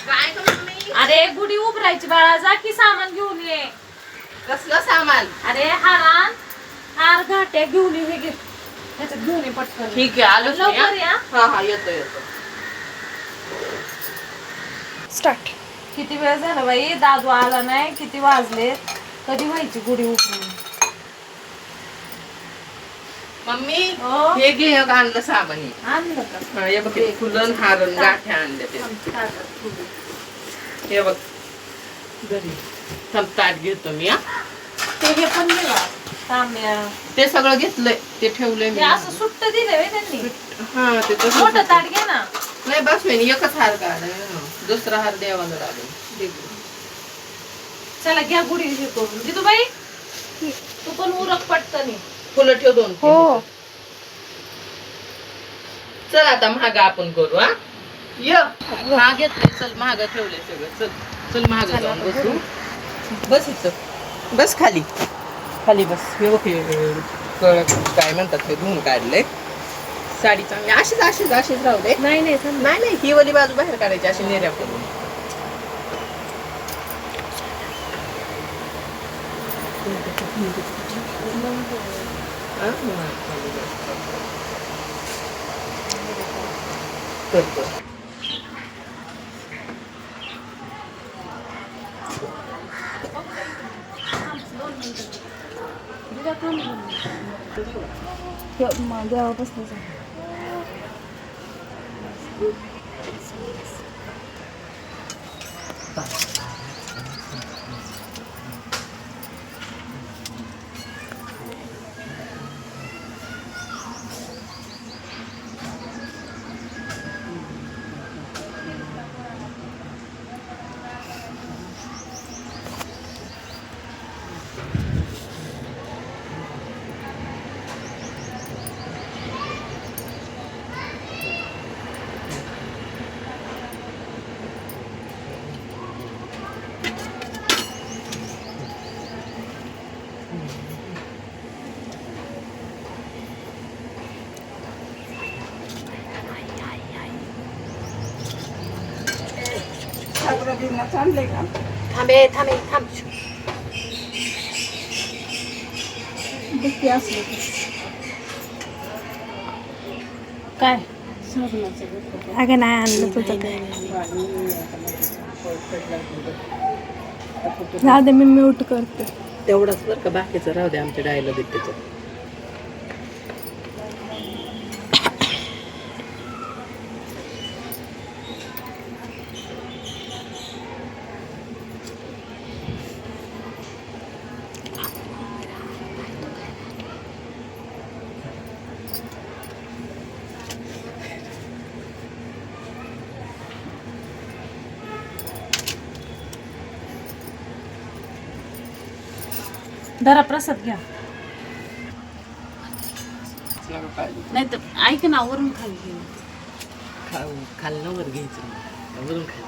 काय ग मम्मी? अरे गुढी उभरायची बाळा, जा की सामान घेऊन ये. कसलं सामान? अरे हार घाट्या घेऊन ये, हे घे त्याच्यात घेऊन ये पटकन. ठीक आहे, आलो लवकर या. हा हा येतो येतो. स्टार्ट. किती वेळ झाला बाई, दादू आला नाही, किती वाजले, कधी व्हायची गुढी उभरून. मम्मी हो? हे घे, हे आणलं सामान हे. आणलं का? हा, हे बघ हे फुलं हारण गाठ्या आणल्या ते. हे बघ घरी ताट घेतो मी. हा ते हे पण दिला तांब्या, ते सगळं घेतलंय, ते ठेवलंय मी. ते असं सुट्ट दिलंय व्हय त्यांनी. हा ते तसं मोठं ताट घे ना. नाही बस वहिनी, एकच हार काढ, दुसरा हार देवाला लागेल. चला घ्या गुढी हे करून. जितूबाई तू पण उरक पटकन ये. फुलं ठेव दोन. हो. चल आता महाग आपण करू. हा य हा घेतलंय, चल महाग ठेवलंय सगळं. चल चल महाग जाऊन बसू. बस इथं, बस खाली खाली बस. हे बघ हे काय म्हणतात ते धुवून काढलंय. साडी चांगली अशीच अशीच अशीच राहू दे. नाही नाही नाही नाही, ही वाली बाजू बाहेर काढायची, अशी नेऱ्या करून. करतो. देवापासून थांबे थांबे थांब. काय अगं नाही आणलं तुझं काय. जाऊ दे, मी म्यूट करते. तेवढंच बरं का, बाकीचं राहू दे, आमच्या डायला देत त्याच्यात. धरा प्रसाद घ्या. नाही तर ऐक ना, वरून खाली घे. खाल्लं वर घ्यायचं, वरून खाली.